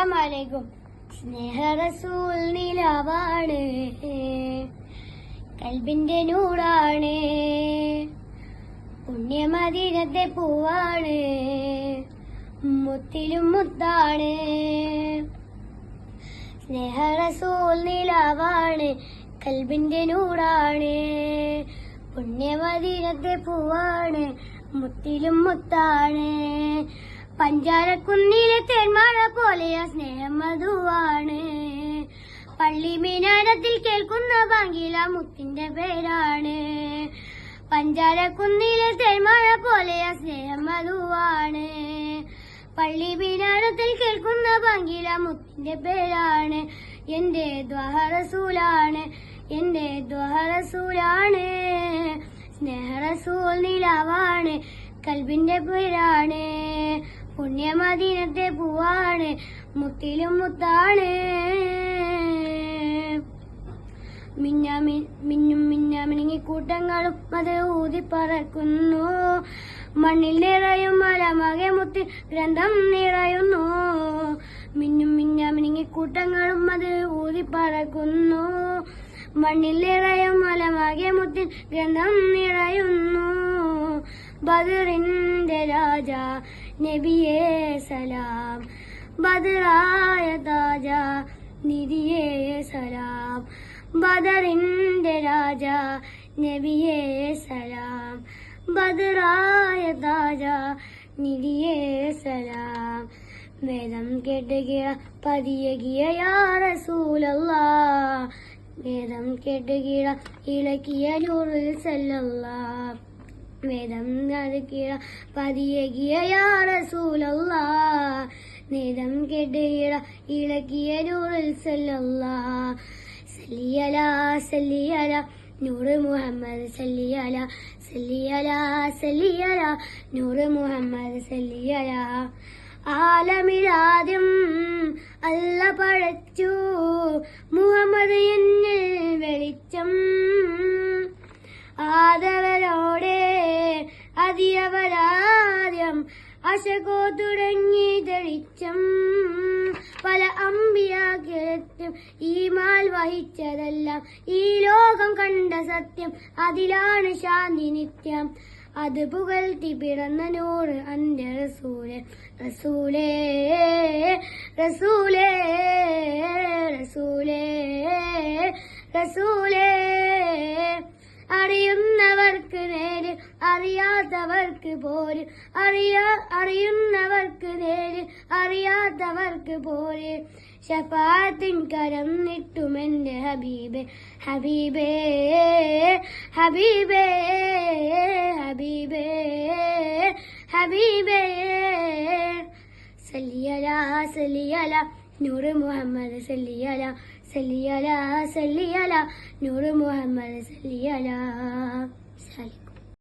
അസ്സലാമലൈക്കും. സ്നേഹ റസൂൽ നിലാവാണ്, കൽബിന്റെ നൂറാണ്, പുണ്യമദീനത്തെ പൂവാണ്, മുത്തിലും മുത്താണ്. സ്നേഹ റസൂൽ നിലാവാണ്, കൽബിന്റെ നൂറാണ്, പുണ്യമദീനത്തെ പൂവാണ്, മുത്തിലും മുത്താണ്. പഞ്ചാരക്കുന്നിലെ തേന്മഴ പോലെയ സ്നേഹം മധുവാണ്, പള്ളി മിനാരത്തിൽ കേൾക്കുന്ന ബാങ്കില മുത്തിന്റെ പേരാണ്. പഞ്ചാരക്കുന്നിലെ തേന്മഴ പോലെയ സ്നേഹം മധുവാണ്, പള്ളി മിനാരത്തിൽ കേൾക്കുന്ന ബാങ്കില മുത്തിന്റെ പേരാണ്. എന്റെ ദ്വാഹ റസൂലാണ്, എന്റെ ദ്വാഹ റസൂലാണ്. സ്നേഹ റസൂൽ നിലാവാണ്, കൽബിന്റെ പേരാണ്, പുണ്യമദീനത്തെ പൂവാണ്, മുത്തിലും മുത്താണ്. മിന്നും മിന്നാമിനുങ്ങി കൂട്ടങ്ങളും അത് ഊതിപ്പറക്കുന്നു, മണ്ണിൽ നിറയും മലമകെ മുത്തിൽ ഗ്രന്ഥം നിറയുന്നു. മിന്നും മിന്നാമിനുങ്ങി കൂട്ടങ്ങളും അത് ഊതിപ്പറക്കുന്നു, മണ്ണിൽ നിറയും മലമകെ മുത്തിൽ ഗ്രന്ഥം നിറയുന്നു. ബദറിന്റെ രാജ നബിയേ സലാം, ബദറായ താജ നിധിയേ സലാം. ബദറിന്റെ രാജ നബിയേ സലാം, ബദറായ താജ നിധിയേ സലാം. വേദം കേട്ടുകിയ പതിയകിയ യാ റസൂലല്ലാഹ്, വേദം കേട്ടുകിയ ഇളക്കിയ നൂറുൽ സല്ലല്ലാഹ്. വേദം കേട്ടുകിയ പതിയകിയ യാ റസൂലല്ലാഹ്, വേദം കേട്ടുകിയ ഇളക്കിയ നൂറുൽ സല്ലല്ലാഹ്. സല്ലിയലാ സല്ലിയലാ നൂറ് മുഹമ്മദ് സല്ലിയലാ, സല്ലിയലാ സല്ലിയലാ നൂറ് മുഹമ്മദ് സല്ലിയലാ. ആലമിലാദ്യം അല്ല പടച്ചു മുഹമ്മദ് എന്നിൽ വെളിച്ചം, ആദവരോടെ അതിയവരാദ്യം അശകോ തുടങ്ങി തെളിച്ചം. പല അമ്പിയാക്കും ഈമാൽ വഹിച്ചതെല്ലാം ഈ ലോകം കണ്ട സത്യം, അതിലാണ് ശാന്തി നിത്യം. അത് പുകഴ്ത്തി പിറന്ന നൂറ് അന്റെ റസൂലേ, റസൂലേ റസൂലേ റസൂലേ റസൂലേ. അറിയുന്നവർക്ക് നേര്, അറിയാത്തവർക്ക് പോര്, അറിയുന്നവർക്ക് നേര്, അറിയാത്തവർക്ക് പോര്. ശഫാഅത്തിൻ കരം നീട്ടുമെന്റെ ഹബീബേ, ഹബീബേ ഹബീബേ ഹബീബേ ഹബീബേ. സല്ലിയലാ സല്ലിയലാ നൂറ് മുഹമ്മദ് സല്ലിയലാ, സല്ലിയലാ സല്ലിയലാ നൂറ് മുഹമ്മദ് സല്ലിയലാ.